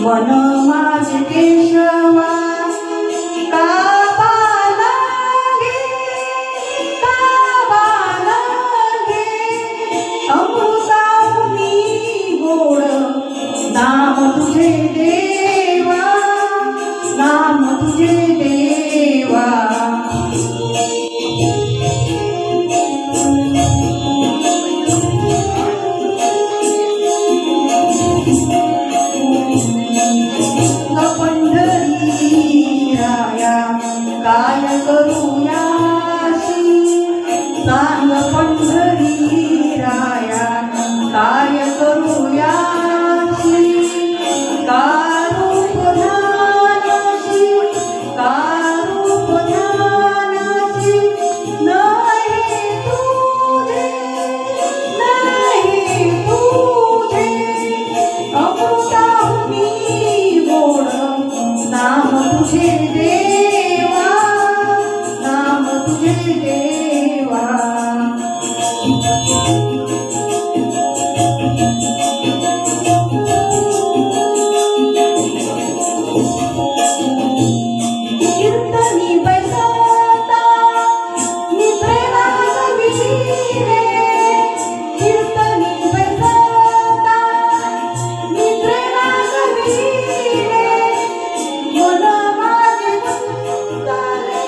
मन माझे केशवा काबाला घे अमृताहुनी गोड नाम तुझे देवा, नाम तुझे देवा। काय करूयासी सांग पंढरी राया, काय करूयासी कारूप ध्यानासी, कारूप ध्यानासी नाही तुझे, नाही तुझे अमृताहुनी गोड नाम तुझे देवा, नाम तुझे देवा। कीर्तनी बैसता निद्रेला गविले, कीर्तनी बैसता निद्रेला गविले मन माझे गुंताले,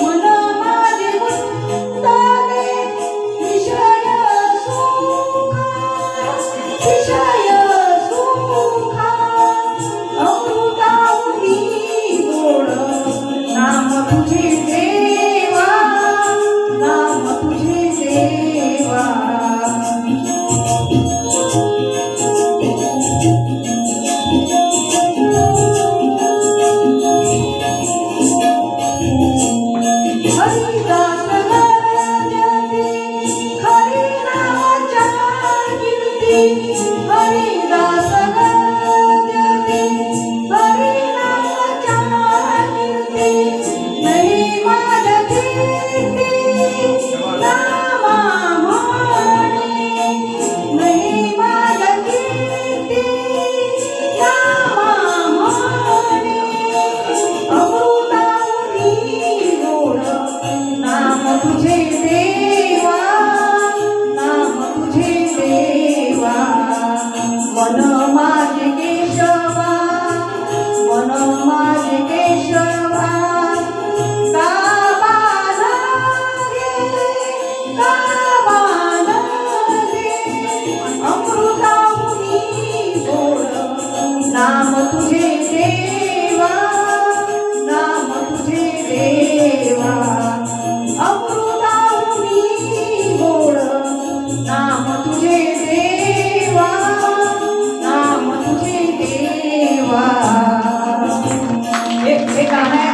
मन माझे गुंताले विषय सुखा, विषय सुखा अमृताहुनी गोड नाम तुझे देवा, नाम तुझे देवा। हरिदास गरजते खरी नावाच्या कीर्ती, हरिदास गरजते खरी नावाच्या कीर्ती नाही माझ्या कीर्ती नामा म्हणे, नाही माझ्या कीर्ती नामा म्हणे अमृताहुनी गोड नाम तुझे देवा, नाम तुझे देवा। मन माझे केशवा, मन माझे केशवा काबाला घे अमृताहुनी गोड नाम तुझे देवा, नाम तुझे देवा। अमृताहुनी गोड नाम तुझे देवा, नाम तुझे देवा। हे गाणं आहे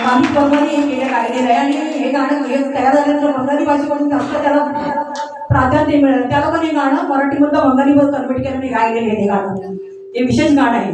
आम्ही बंगाली केलं गायलेलं आहे आणि हे गाणं तयार झाल्यानंतर बंगाली भाषेपासून जास्त त्याला प्राधान्य मिळालं, त्या लोकांनी हे गाणं मराठीमधलं बंगालीमध्ये कन्वर्ट केलं आणि गायलेलं आहे हे गाणं, हे विशेष गाणं आहे।